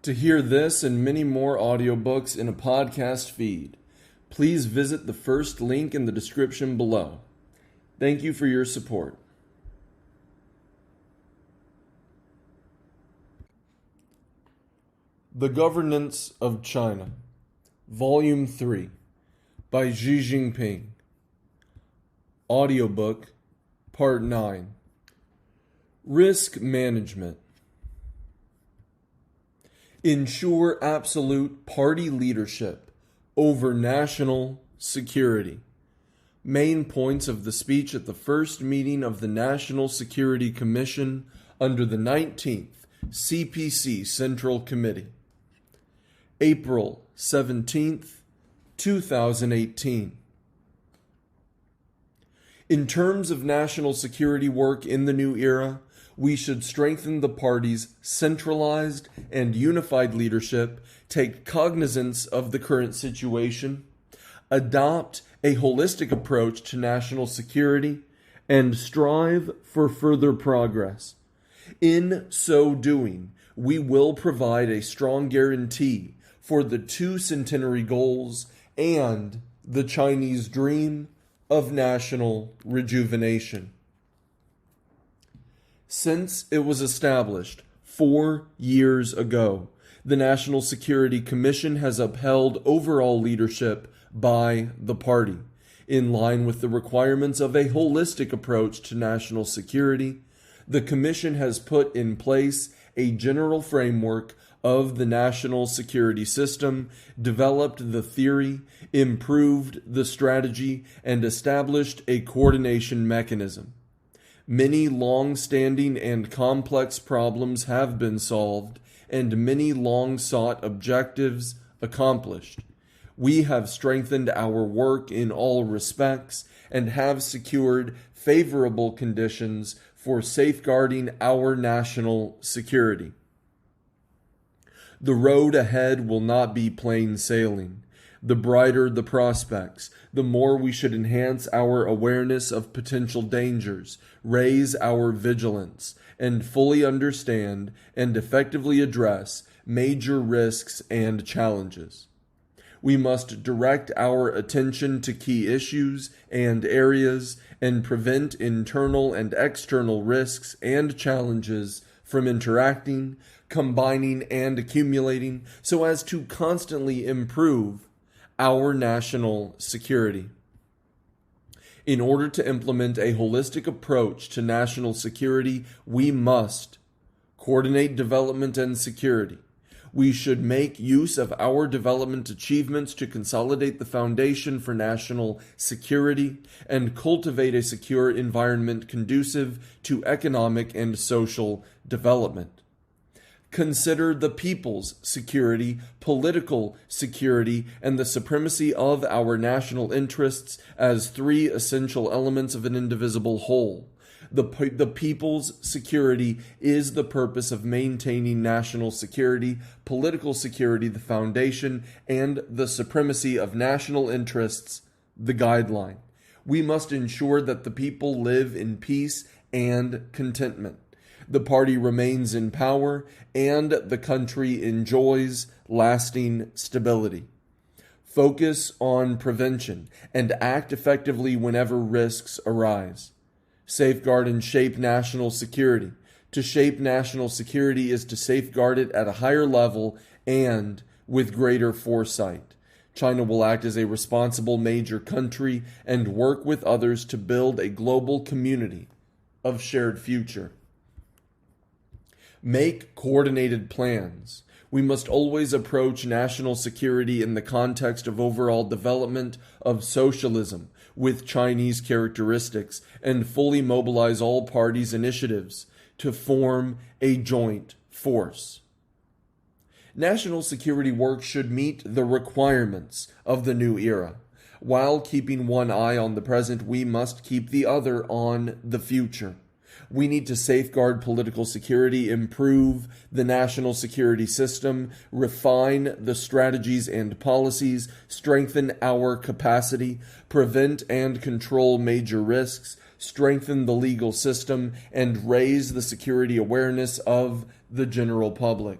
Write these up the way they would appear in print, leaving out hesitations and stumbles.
To hear this and many more audiobooks in a podcast feed, please visit the first link in the description below. Thank you for your support. The Governance of China, Volume 3, by Xi Jinping. Audiobook, Part 9. Risk Management. Ensure absolute party leadership over national security. Main points of the speech at the first meeting of the National Security Commission under the 19th CPC Central Committee. April 17th, 2018. In terms of national security work in the new era, we should strengthen the party's centralized and unified leadership, take cognizance of the current situation, adopt a holistic approach to national security, and strive for further progress. In so doing, we will provide a strong guarantee for the two centenary goals and the Chinese dream of national rejuvenation. Since it was established 4 years ago, the National Security Commission has upheld overall leadership by the party, in line with the requirements of a holistic approach to national security. The Commission has put in place a general framework of the national security system, developed the theory, improved the strategy, and established a coordination mechanism. Many long-standing and complex problems have been solved, and many long-sought objectives accomplished. We have strengthened our work in all respects and have secured favorable conditions for safeguarding our national security. The road ahead will not be plain sailing. The brighter the prospects, the more we should enhance our awareness of potential dangers, raise our vigilance, and fully understand and effectively address major risks and challenges. We must direct our attention to key issues and areas and prevent internal and external risks and challenges from interacting, combining, and accumulating so as to constantly improve our national security. In order to implement a holistic approach to national security, we must coordinate development and security. We should make use of our development achievements to consolidate the foundation for national security and cultivate a secure environment conducive to economic and social development. Consider the people's security, political security, and the supremacy of our national interests as three essential elements of an indivisible whole. The people's security is the purpose of maintaining national security, political security, the foundation, and the supremacy of national interests, the guideline. We must ensure that the people live in peace and contentment. The party remains in power, and the country enjoys lasting stability. Focus on prevention and act effectively whenever risks arise. Safeguard and shape national security. To shape national security is to safeguard it at a higher level and with greater foresight. China will act as a responsible major country and work with others to build a global community of shared future. Make coordinated plans. We must always approach national security in the context of overall development of socialism with Chinese characteristics and fully mobilize all parties' initiatives to form a joint force. National security work should meet the requirements of the new era. While keeping one eye on the present, we must keep the other on the future. We need to safeguard political security, improve the national security system, refine the strategies and policies, strengthen our capacity, prevent and control major risks, strengthen the legal system, and raise the security awareness of the general public.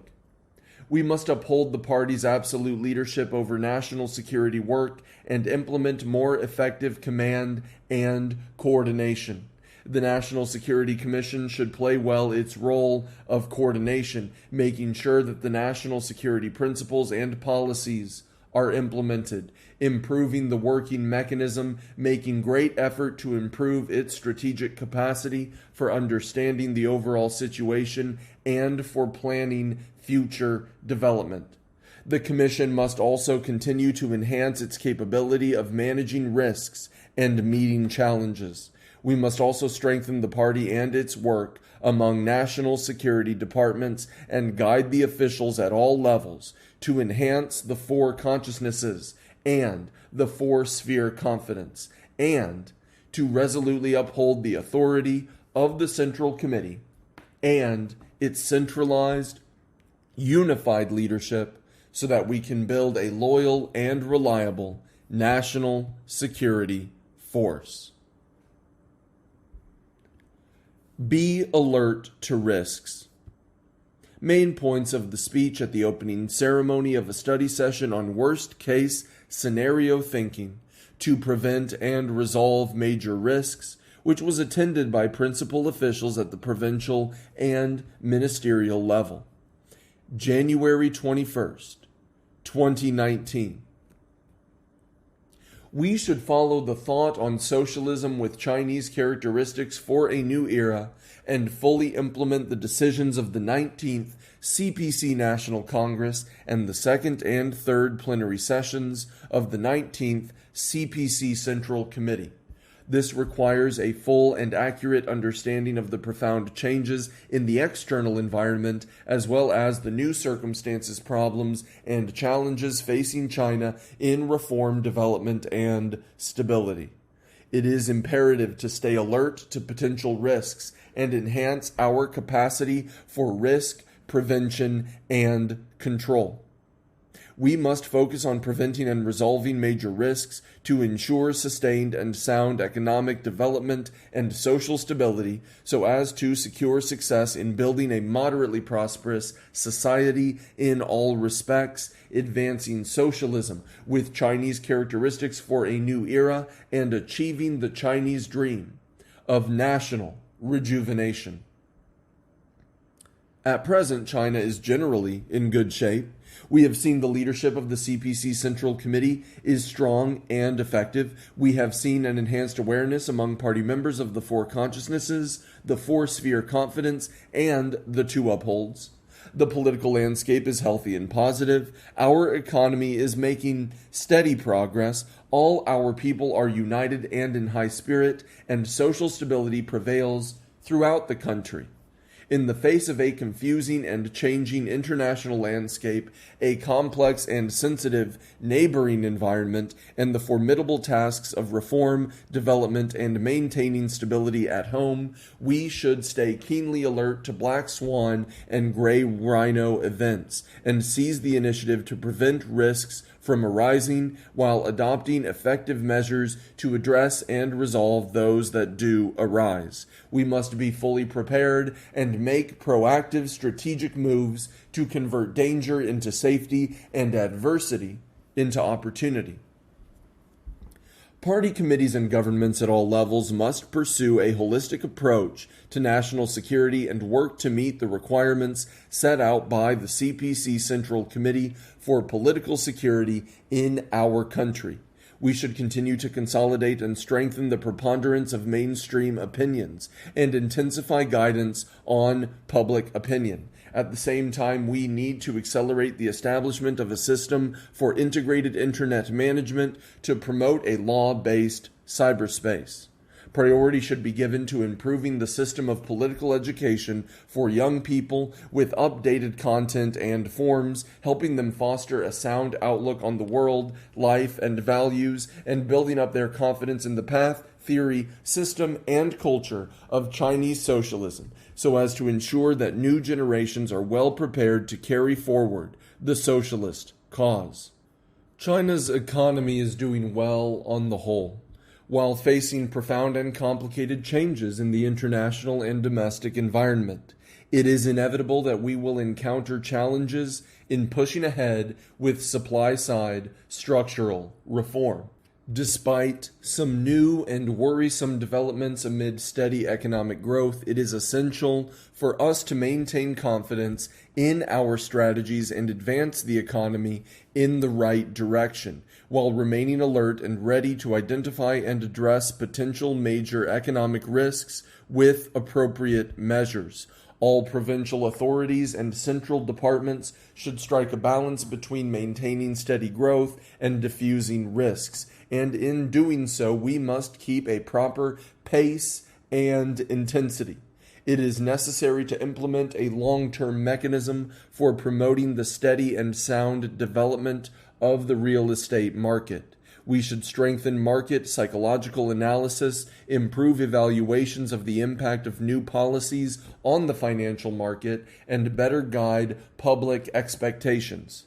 We must uphold the party's absolute leadership over national security work and implement more effective command and coordination. The National Security Commission should play well its role of coordination, making sure that the national security principles and policies are implemented, improving the working mechanism, making great effort to improve its strategic capacity for understanding the overall situation and for planning future development. The Commission must also continue to enhance its capability of managing risks and meeting challenges. We must also strengthen the party and its work among national security departments and guide the officials at all levels to enhance the four consciousnesses and the four-sphere confidence, and to resolutely uphold the authority of the Central Committee and its centralized, unified leadership so that we can build a loyal and reliable national security force. Be alert to risks. Main points of the speech at the opening ceremony of a study session on worst-case scenario thinking to prevent and resolve major risks, which was attended by principal officials at the provincial and ministerial level. January 21st, 2019. We should follow the thought on socialism with Chinese characteristics for a new era and fully implement the decisions of the 19th CPC National Congress and the second and third plenary sessions of the 19th CPC Central Committee. This requires a full and accurate understanding of the profound changes in the external environment, as well as the new circumstances, problems, and challenges facing China in reform, development, and stability. It is imperative to stay alert to potential risks and enhance our capacity for risk prevention and control. We must focus on preventing and resolving major risks to ensure sustained and sound economic development and social stability so as to secure success in building a moderately prosperous society in all respects, advancing socialism with Chinese characteristics for a new era, and achieving the Chinese dream of national rejuvenation. At present, China is generally in good shape. We have seen the leadership of the CPC Central Committee is strong and effective. We have seen an enhanced awareness among party members of the four consciousnesses, the four-sphere confidence, and the two upholds. The political landscape is healthy and positive. Our economy is making steady progress. All our people are united and in high spirit, and social stability prevails throughout the country. In the face of a confusing and changing international landscape, a complex and sensitive neighboring environment, and the formidable tasks of reform, development, and maintaining stability at home, we should stay keenly alert to black swan and gray rhino events, and seize the initiative to prevent risks from arising while adopting effective measures to address and resolve those that do arise. We must be fully prepared and make proactive strategic moves to convert danger into safety and adversity into opportunity. Party committees and governments at all levels must pursue a holistic approach to national security and work to meet the requirements set out by the CPC Central Committee for Political Security in our country. We should continue to consolidate and strengthen the preponderance of mainstream opinions and intensify guidance on public opinion. At the same time, we need to accelerate the establishment of a system for integrated internet management to promote a law-based cyberspace. Priority should be given to improving the system of political education for young people with updated content and forms, helping them foster a sound outlook on the world, life, and values, and building up their confidence in the path, theory, system, and culture of Chinese socialism, so as to ensure that new generations are well prepared to carry forward the socialist cause. China's economy is doing well on the whole, while facing profound and complicated changes in the international and domestic environment. It is inevitable that we will encounter challenges in pushing ahead with supply-side structural reform. Despite some new and worrisome developments amid steady economic growth, it is essential for us to maintain confidence in our strategies and advance the economy in the right direction, while remaining alert and ready to identify and address potential major economic risks with appropriate measures. All provincial authorities and central departments should strike a balance between maintaining steady growth and diffusing risks, and in doing so, we must keep a proper pace and intensity. It is necessary to implement a long-term mechanism for promoting the steady and sound development of the real estate market. We should strengthen market psychological analysis, improve evaluations of the impact of new policies on the financial market, and better guide public expectations.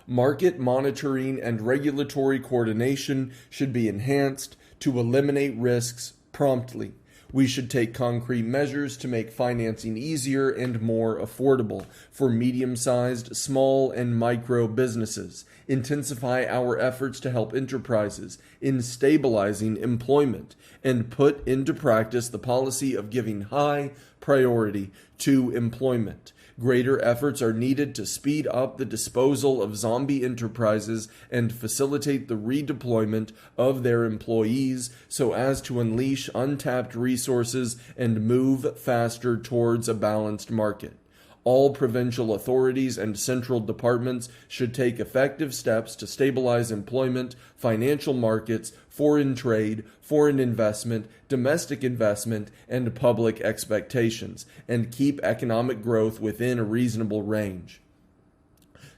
Market monitoring and regulatory coordination should be enhanced to eliminate risks promptly. We should take concrete measures to make financing easier and more affordable for medium-sized, small, and micro businesses, intensify our efforts to help enterprises in stabilizing employment, and put into practice the policy of giving high priority to employment. Greater efforts are needed to speed up the disposal of zombie enterprises and facilitate the redeployment of their employees so as to unleash untapped resources and move faster towards a balanced market. All provincial authorities and central departments should take effective steps to stabilize employment, financial markets, foreign trade, foreign investment, domestic investment, and public expectations, and keep economic growth within a reasonable range.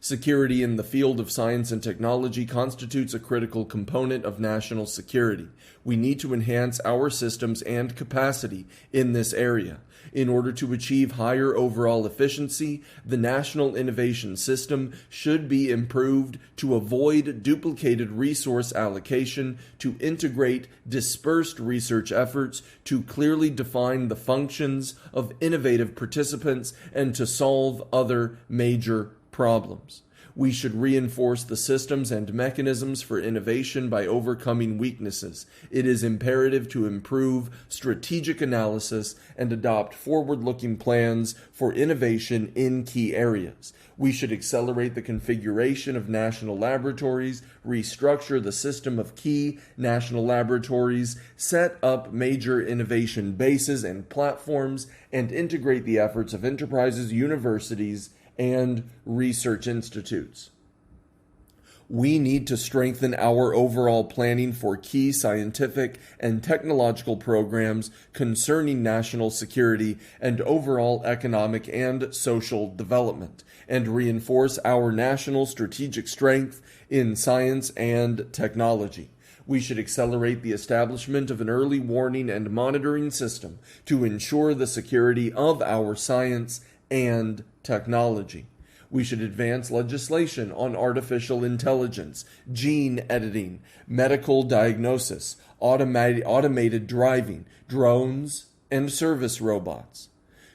Security in the field of science and technology constitutes a critical component of national security. We need to enhance our systems and capacity in this area. In order to achieve higher overall efficiency, the national innovation system should be improved to avoid duplicated resource allocation, to integrate dispersed research efforts, to clearly define the functions of innovative participants, and to solve other major problems. We should reinforce the systems and mechanisms for innovation by overcoming weaknesses. It is imperative to improve strategic analysis and adopt forward-looking plans for innovation in key areas. We should accelerate the configuration of national laboratories, restructure the system of key national laboratories, set up major innovation bases and platforms, and integrate the efforts of enterprises, universities, and research institutes. We need to strengthen our overall planning for key scientific and technological programs concerning national security and overall economic and social development, and reinforce our national strategic strength in science and technology. We should accelerate the establishment of an early warning and monitoring system to ensure the security of our science and technology. We should advance legislation on artificial intelligence, gene editing, medical diagnosis, automated driving, drones, and service robots.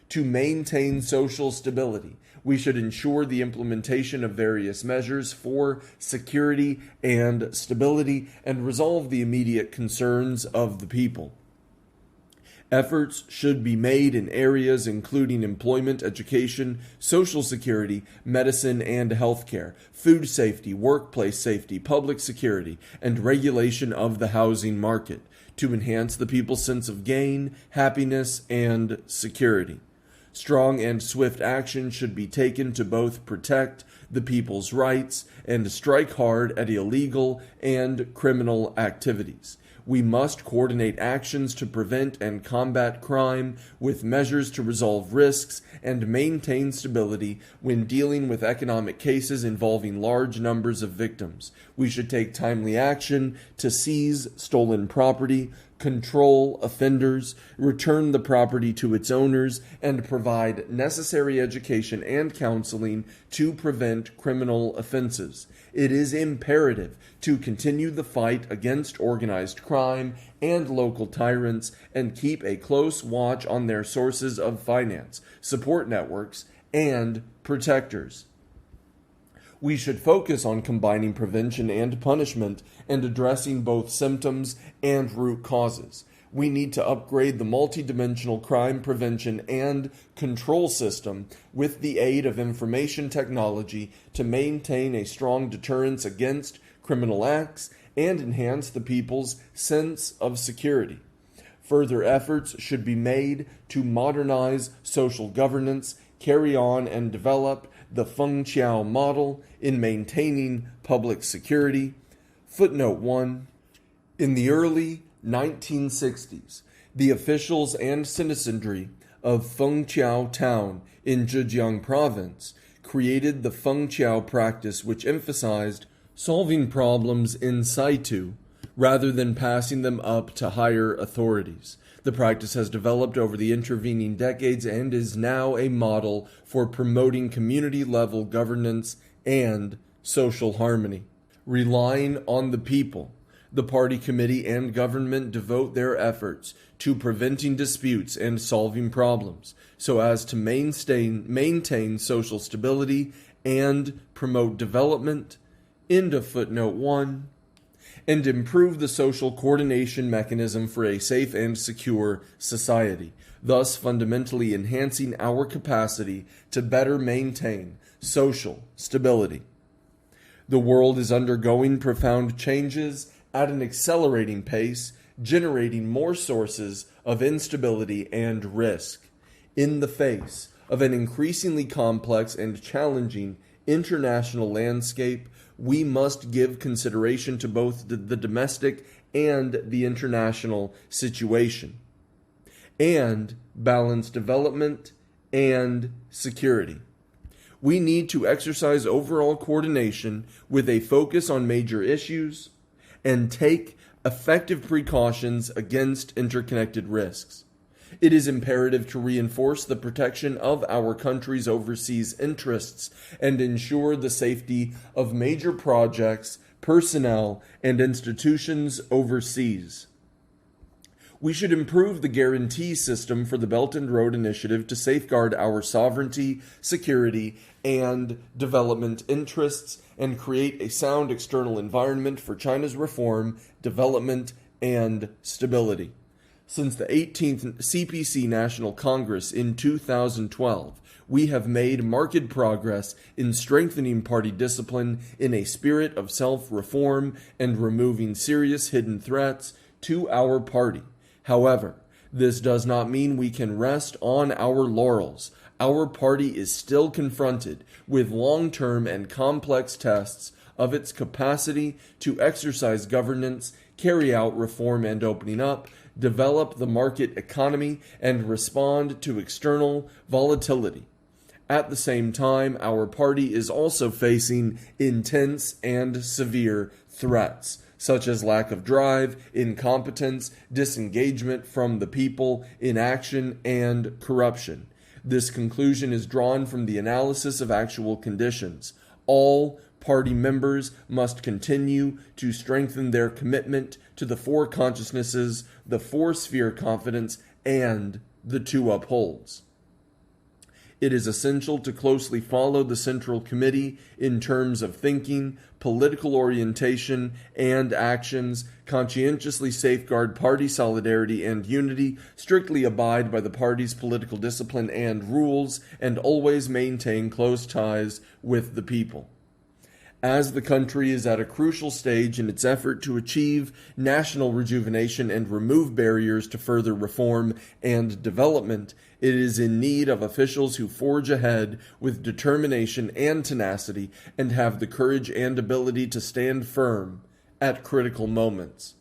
To maintain social stability, we should ensure the implementation of various measures for security and stability and resolve the immediate concerns of the people. Efforts should be made in areas including employment, education, social security, medicine and healthcare, food safety, workplace safety, public security, and regulation of the housing market to enhance the people's sense of gain, happiness, and security. Strong and swift action should be taken to both protect the people's rights and strike hard at illegal and criminal activities. We must coordinate actions to prevent and combat crime with measures to resolve risks and maintain stability when dealing with economic cases involving large numbers of victims. We should take timely action to seize stolen property, control offenders, return the property to its owners, and provide necessary education and counseling to prevent criminal offenses. It is imperative to continue the fight against organized crime and local tyrants and keep a close watch on their sources of finance, support networks, and protectors. We should focus on combining prevention and punishment and addressing both symptoms and root causes. We need to upgrade the multidimensional crime prevention and control system with the aid of information technology to maintain a strong deterrence against criminal acts and enhance the people's sense of security. Further efforts should be made to modernize social governance, carry on and develop the Feng Chiao model in maintaining public security. Footnote 1. In the early 1960s, the officials and citizenry of Feng Chiao town in Zhejiang province created the Feng Chiao practice, which emphasized solving problems in situ rather than passing them up to higher authorities. The practice has developed over the intervening decades and is now a model for promoting community-level governance and social harmony. Relying on the people, the party committee and government devote their efforts to preventing disputes and solving problems so as to maintain social stability and promote development, end of footnote 1, and improve the social coordination mechanism for a safe and secure society, thus fundamentally enhancing our capacity to better maintain social stability. The world is undergoing profound changes at an accelerating pace, generating more sources of instability and risk. In the face of an increasingly complex and challenging international landscape, we must give consideration to both the domestic and the international situation, and balance development and security. We need to exercise overall coordination with a focus on major issues and take effective precautions against interconnected risks. It is imperative to reinforce the protection of our country's overseas interests and ensure the safety of major projects, personnel, and institutions overseas. We should improve the guarantee system for the Belt and Road Initiative to safeguard our sovereignty, security, and development interests and create a sound external environment for China's reform, development, and stability. Since the 18th CPC National Congress in 2012, we have made marked progress in strengthening party discipline in a spirit of self-reform and removing serious hidden threats to our party. However, this does not mean we can rest on our laurels. Our party is still confronted with long-term and complex tests of its capacity to exercise governance, carry out reform and opening up, develop the market economy, and respond to external volatility. At the same time, our party is also facing intense and severe threats, such as lack of drive, incompetence, disengagement from the people, inaction, and corruption. This conclusion is drawn from the analysis of actual conditions. All party members must continue to strengthen their commitment to the four consciousnesses, the four-sphere confidence, and the two upholds. It is essential to closely follow the Central Committee in terms of thinking, political orientation, and actions, conscientiously safeguard party solidarity and unity, strictly abide by the party's political discipline and rules, and always maintain close ties with the people. As the country is at a crucial stage in its effort to achieve national rejuvenation and remove barriers to further reform and development, it is in need of officials who forge ahead with determination and tenacity and have the courage and ability to stand firm at critical moments.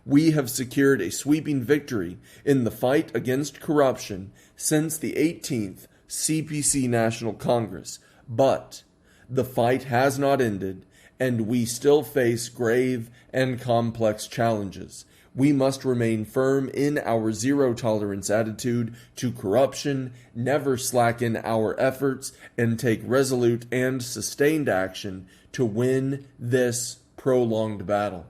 We have secured a sweeping victory in the fight against corruption since the 18th CPC National Congress, but the fight has not ended, and we still face grave and complex challenges. We must remain firm in our zero-tolerance attitude to corruption, never slacken our efforts, and take resolute and sustained action to win this prolonged battle.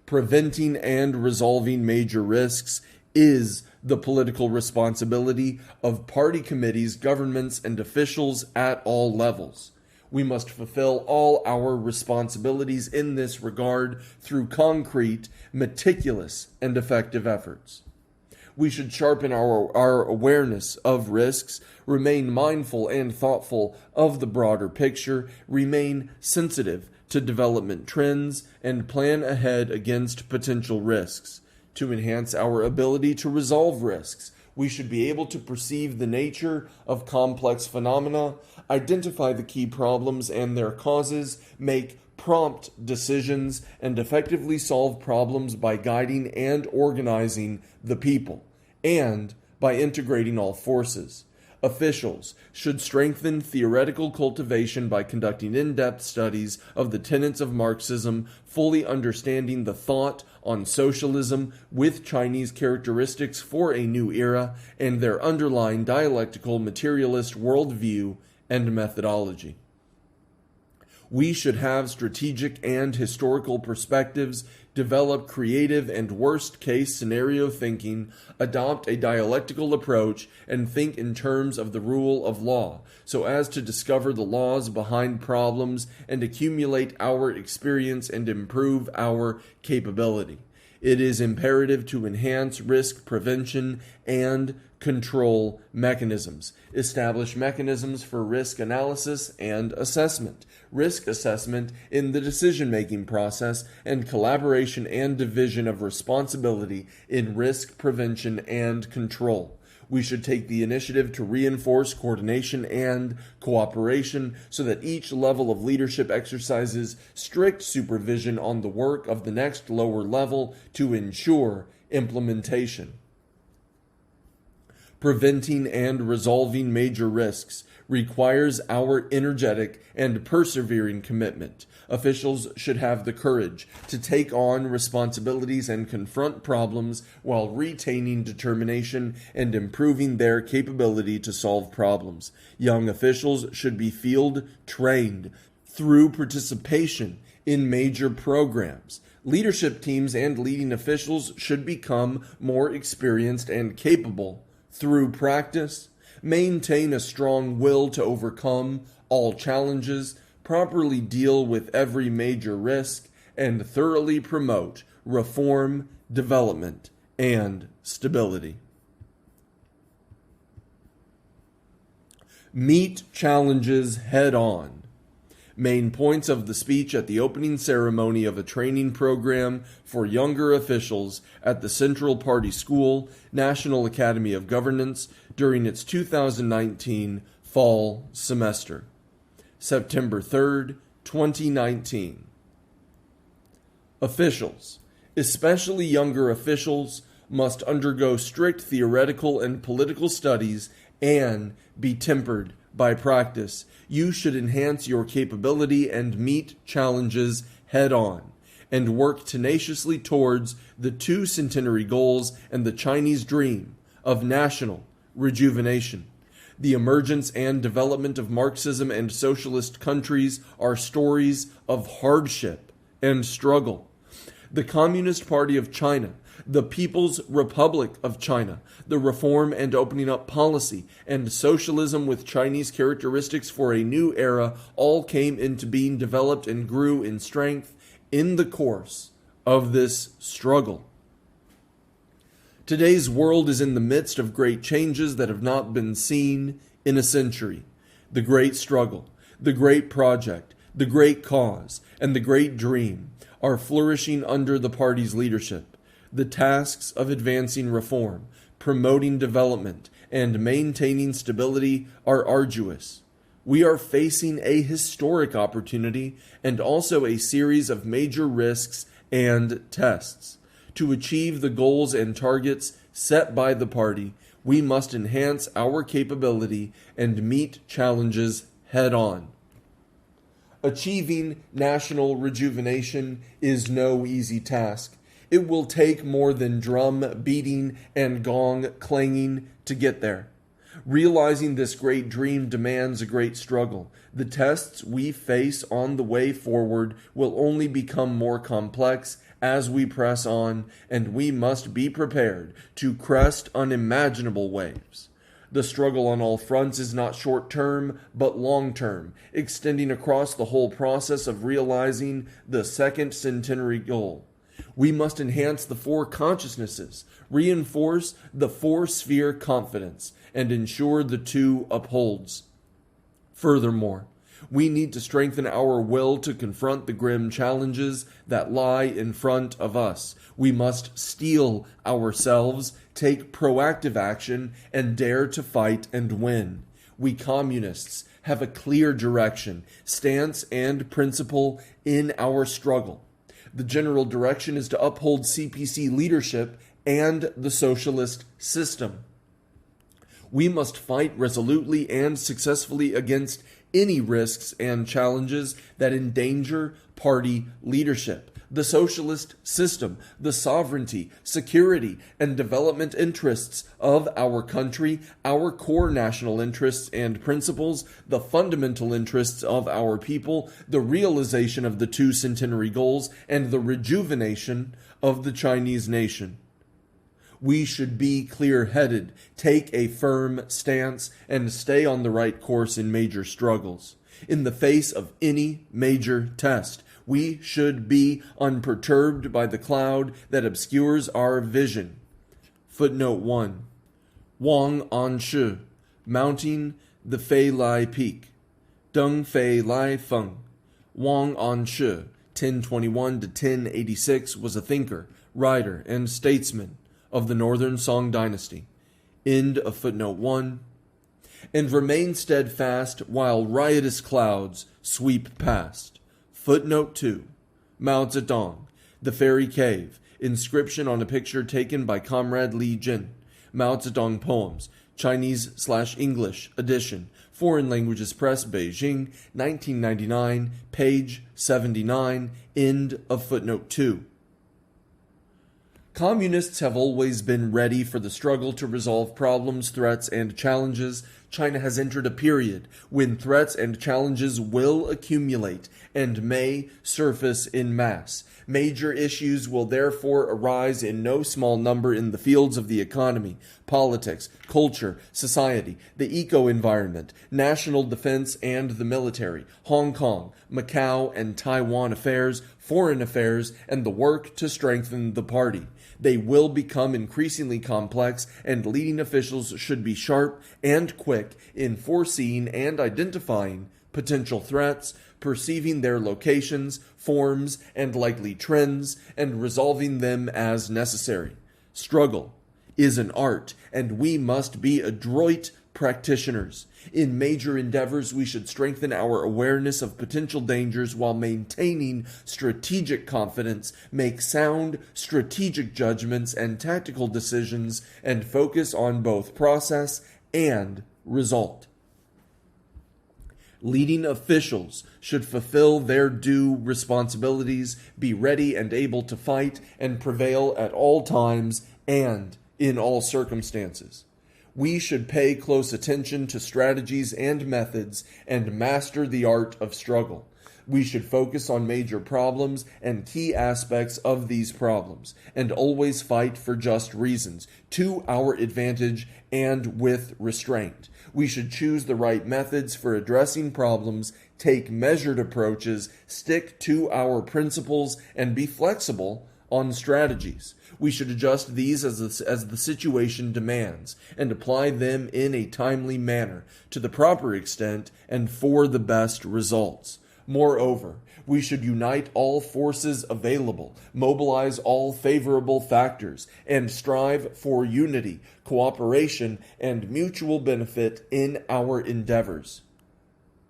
Preventing and resolving major risks is the political responsibility of party committees, governments, and officials at all levels. We must fulfill all our responsibilities in this regard through concrete, meticulous, and effective efforts. We should sharpen our awareness of risks, remain mindful and thoughtful of the broader picture, remain sensitive to development trends, and plan ahead against potential risks. To enhance our ability to resolve risks, we should be able to perceive the nature of complex phenomena, identify the key problems and their causes, make prompt decisions, and effectively solve problems by guiding and organizing the people, and by integrating all forces. Officials should strengthen theoretical cultivation by conducting in-depth studies of the tenets of Marxism, fully understanding the thought on socialism with Chinese characteristics for a new era, and their underlying dialectical materialist worldview and methodology. We should have strategic and historical perspectives, develop creative and worst-case scenario thinking, adopt a dialectical approach, and think in terms of the rule of law, so as to discover the laws behind problems and accumulate our experience and improve our capability. It is imperative to enhance risk prevention and control mechanisms, establish mechanisms for risk analysis and assessment, risk assessment in the decision-making process, and collaboration and division of responsibility in risk prevention and control. We should take the initiative to reinforce coordination and cooperation so that each level of leadership exercises strict supervision on the work of the next lower level to ensure implementation. Preventing and resolving major risks requires our energetic and persevering commitment. Officials should have the courage to take on responsibilities and confront problems while retaining determination and improving their capability to solve problems. Young officials should be field trained through participation in major programs. Leadership teams and leading officials should become more experienced and capable through practice, maintain a strong will to overcome all challenges, properly deal with every major risk, and thoroughly promote reform, development, and stability. Meet challenges head on. Main points of the speech at the opening ceremony of a training program for younger officials at the Central Party School, National Academy of Governance, during its 2019 fall semester. September 3rd, 2019. Officials, especially younger officials, must undergo strict theoretical and political studies and be tempered by practice. You should enhance your capability and meet challenges head on, and work tenaciously towards the two centenary goals and the Chinese dream of national rejuvenation. The emergence and development of Marxism and socialist countries are stories of hardship and struggle. The Communist Party of China, the People's Republic of China, the reform and opening up policy, and socialism with Chinese characteristics for a new era all came into being, developed, and grew in strength in the course of this struggle. Today's world is in the midst of great changes that have not been seen in a century. The great struggle, the great project, the great cause, and the great dream are flourishing under the party's leadership. The tasks of advancing reform, promoting development, and maintaining stability are arduous. We are facing a historic opportunity and also a series of major risks and tests. To achieve the goals and targets set by the party, we must enhance our capability and meet challenges head on. Achieving national rejuvenation is no easy task. It will take more than drum beating and gong clanging to get there. Realizing this great dream demands a great struggle. The tests we face on the way forward will only become more complex as we press on, and we must be prepared to crest unimaginable waves. The struggle on all fronts is not short-term, but long-term, extending across the whole process of realizing the second centenary goal. We must enhance the four consciousnesses, reinforce the four-sphere confidence, and ensure the two upholds. Furthermore, we need to strengthen our will to confront the grim challenges that lie in front of us. We must steel ourselves, take proactive action, and dare to fight and win. We communists have a clear direction, stance, and principle in our struggle. The general direction is to uphold CPC leadership and the socialist system. We must fight resolutely and successfully against any risks and challenges that endanger party leadership, the socialist system, the sovereignty, security, and development interests of our country, our core national interests and principles, the fundamental interests of our people, the realization of the two centenary goals, and the rejuvenation of the Chinese nation. We should be clear-headed, take a firm stance, and stay on the right course in major struggles. In the face of any major test, we should be unperturbed by the cloud that obscures our vision. Footnote 1. Wang Anshi, mounting the Fei Lai Peak. Deng Fei Lai Feng. Wang Anshi, 1021 to 1086, was a thinker, writer, and statesman of the Northern Song Dynasty. End of footnote 1. And remain steadfast while riotous clouds sweep past. Footnote 2. Mao Zedong, The Fairy Cave, inscription on a picture taken by Comrade Li Jin. Mao Zedong Poems, Chinese/English edition. Foreign Languages Press, Beijing, 1999, page 79, end of footnote 2. Communists have always been ready for the struggle to resolve problems, threats, and challenges. China has entered a period when threats and challenges will accumulate and may surface en masse. Major issues will therefore arise in no small number in the fields of the economy, politics, culture, society, the eco-environment, national defense and the military, Hong Kong, Macau and Taiwan affairs, foreign affairs, and the work to strengthen the party. They will become increasingly complex, and leading officials should be sharp and quick in foreseeing and identifying potential threats, perceiving their locations, forms, and likely trends, and resolving them as necessary. Struggle is an art, and we must be adroit practitioners. In major endeavors, we should strengthen our awareness of potential dangers while maintaining strategic confidence, make sound strategic judgments and tactical decisions, and focus on both process and result. Leading officials should fulfill their due responsibilities, be ready and able to fight and prevail at all times and in all circumstances. We should pay close attention to strategies and methods and master the art of struggle. We should focus on major problems and key aspects of these problems, and always fight for just reasons, to our advantage and with restraint. We should choose the right methods for addressing problems, take measured approaches, stick to our principles, and be flexible on strategies. We should adjust these as the situation demands, and apply them in a timely manner, to the proper extent, and for the best results. Moreover, we should unite all forces available, mobilize all favorable factors, and strive for unity, cooperation, and mutual benefit in our endeavors.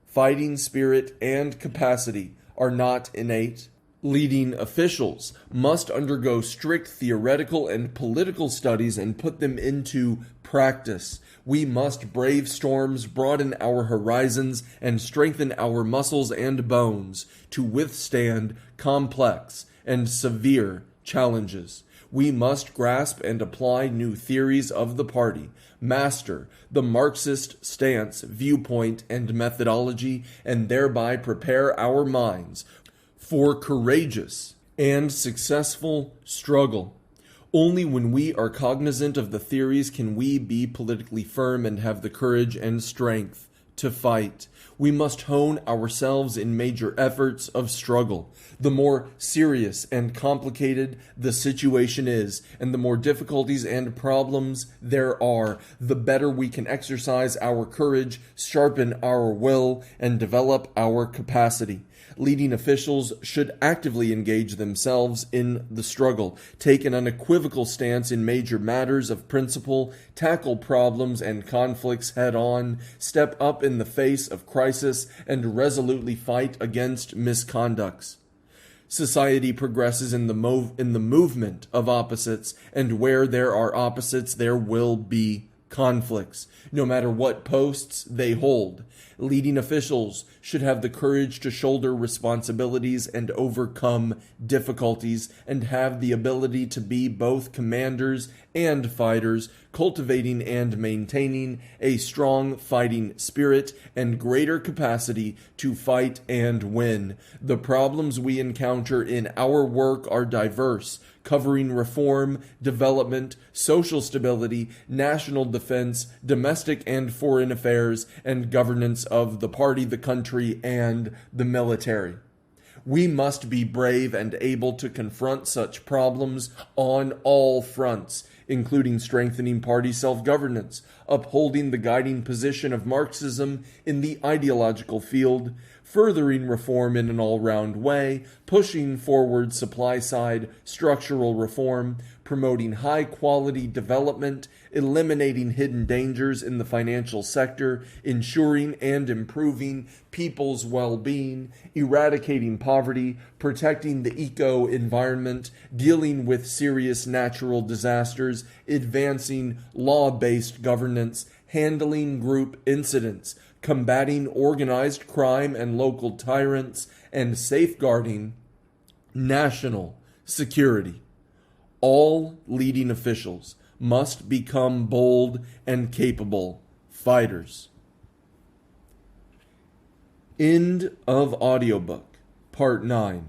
Fighting spirit and capacity are not innate. Leading officials must undergo strict theoretical and political studies and put them into practice. We must brave storms, broaden our horizons, and strengthen our muscles and bones to withstand complex and severe challenges. We must grasp and apply new theories of the party, master the Marxist stance, viewpoint, and methodology, and thereby prepare our minds for courageous and successful struggle. Only when we are cognizant of the theories can we be politically firm and have the courage and strength to fight. We must hone ourselves in major efforts of struggle. The more serious and complicated the situation is, and the more difficulties and problems there are, the better we can exercise our courage, sharpen our will, and develop our capacity. Leading officials should actively engage themselves in the struggle, take an unequivocal stance in major matters of principle, tackle problems and conflicts head-on, step up in the face of crisis, and resolutely fight against misconducts. Society progresses in the movement of opposites, and where there are opposites, there will be conflicts, no matter what posts they hold. Leading officials should have the courage to shoulder responsibilities and overcome difficulties, and have the ability to be both commanders and fighters, cultivating and maintaining a strong fighting spirit and greater capacity to fight and win. The problems we encounter in our work are diverse, covering reform, development, social stability, national defense, domestic and foreign affairs, and governance of the party, the country, and the military. We must be brave and able to confront such problems on all fronts, including strengthening party self-governance, upholding the guiding position of Marxism in the ideological field, furthering reform in an all-round way, pushing forward supply-side structural reform, promoting high-quality development, eliminating hidden dangers in the financial sector, ensuring and improving people's well-being, eradicating poverty, protecting the eco-environment, dealing with serious natural disasters, advancing law-based governance, handling group incidents, combating organized crime and local tyrants, and safeguarding national security. All leading officials must become bold and capable fighters. End of audiobook, Part 9.